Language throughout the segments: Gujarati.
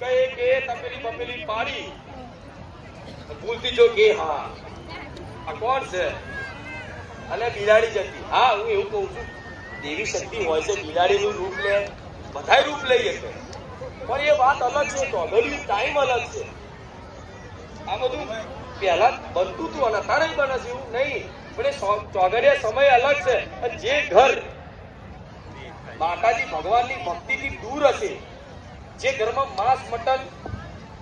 કે તપેલી બપેલી પાડી ભૂલતી જો કે હા આ કોણ છે અને બિલાડી જતી. હા હું એવું કહું છું દેવી શક્તિ હોય છે, બિલાડીનું રૂપ લે, બધાય રૂપ લઈએ છે, પણ એ વાત અલગ છે, ચોઘડિયું ટાઈમ અલગ છે. આ બધું પહેલા બનતું હતું અને અત્યારે બને છે એવું નહીં, પણ એ ચોઘડિયા સમય અલગ છે. જે ઘર માતાજી ભગવાનની ભક્તિથી દૂર હશે, જે ઘરમાં માંસ મટન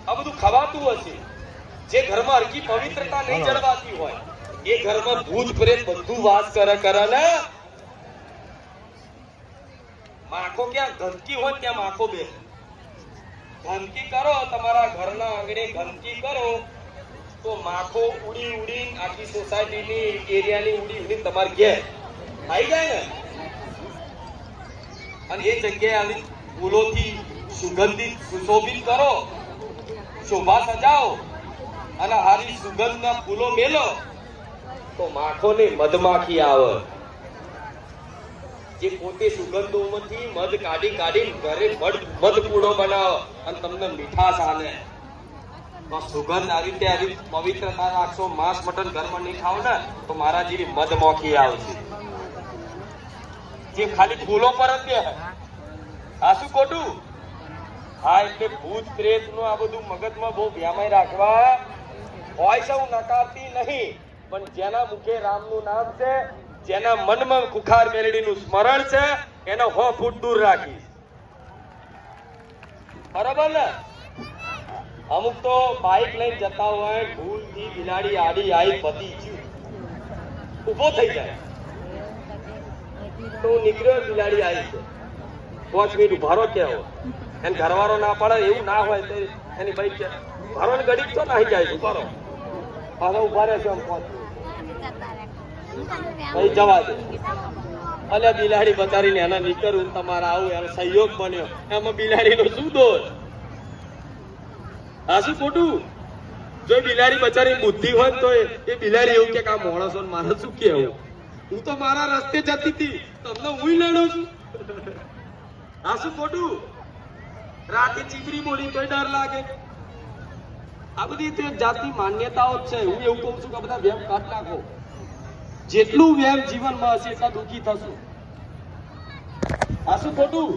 આ બધું ખવાતું હશે, જે ઘરમાં હરકી પવિત્રતા નહીં જળવાતી હોય, એ ઘરમાં ભૂત પ્રેત બધું વાસ કરે ને. માખો ક્યાં ગંદકી હોય ત્યાં માખો બે. ગંદકી કરો તમારા ઘરના આંગણે, ગંદકી કરો તો માખો ઉડી ઉડી આખી સોસાયટીની એરિયાની ઉડી ઉડી તમારે ઘેર આવી જાય ને. અને એ જગ્યાએ આવી ફૂલોથી સુગંધિત સુશોભિત કરો, શોભા સજાવો અને હારી સુગંધના ફૂલો મેલો તો માખો ને મધમાખી આવે. જે પોતે સુગંધોમાંથી મધ કાઢી કાઢી ઘરે મધ પૂડો બનાવો અને તમને મીઠાશ આલે. તો સુગંધ આવી રીતે આવી પવિત્રતા રાખશો, માંસ મટન ઘરમાં નહીં ખાવ ને તો મારા જેવી મધમાખી આવશે, જે ખાલી ફૂલો પર જ દે. આ શું ખોટું? હા એટલે ભૂત પ્રેત નું આ બધું મગજમાં બહુ વ્યામાય રાખવા હોય છે. હું નકારતી નહીં, પણ જેના મુખે રામનું નામ છે, જેના મનમાં કુખાર મેલડીનું સ્મરણ છે, એને 100 ફૂટ દૂર રાખી. બરાબર ને? અમુક તો બાઇક લઈને જતા હોય, ભૂલથી બિલાડી આડી આવી પતી ગયું, ઉભો થઈ જાય તો નીકળ્યો, બિલાડી આવી છે 5 મિનિટ ઉભારો કેવો, એને ઘરવાળો ના પડે એવું ના હોય તો એની બાઈક ઉભારો ને ગડી તો નાહી જાય છે, ઉભારો પાછા ઉભા રહેશે આમ 5 મિનિટ જવા દે. અલે બિલાડી બતારીને એના નીકળવું તમારા આવું એનો સહયોગ બન્યો, એમાં બિલાડીનો શું દોષ? આ શું ખોટું? જો બિલાડી બચારી બુદ્ધિ હોય તો એ બિલાડી એવું કે આ માણસો મારે શું કેવું, હું તો મારા રસ્તે જતી હતી, તમને હું લડું છું. આ શું ખોટું? રાતે ચીકરી બોલી તોય ડર લાગે. આ બધી તો એક જાતની માન્યતાઓ જ છે. હું એવું કહું છું કે બધા વેમ કાઢ નાખો. જેટલું વેમ જીવનમાં હશે એટલા દુઃખી થશું. આ શું ખોટું?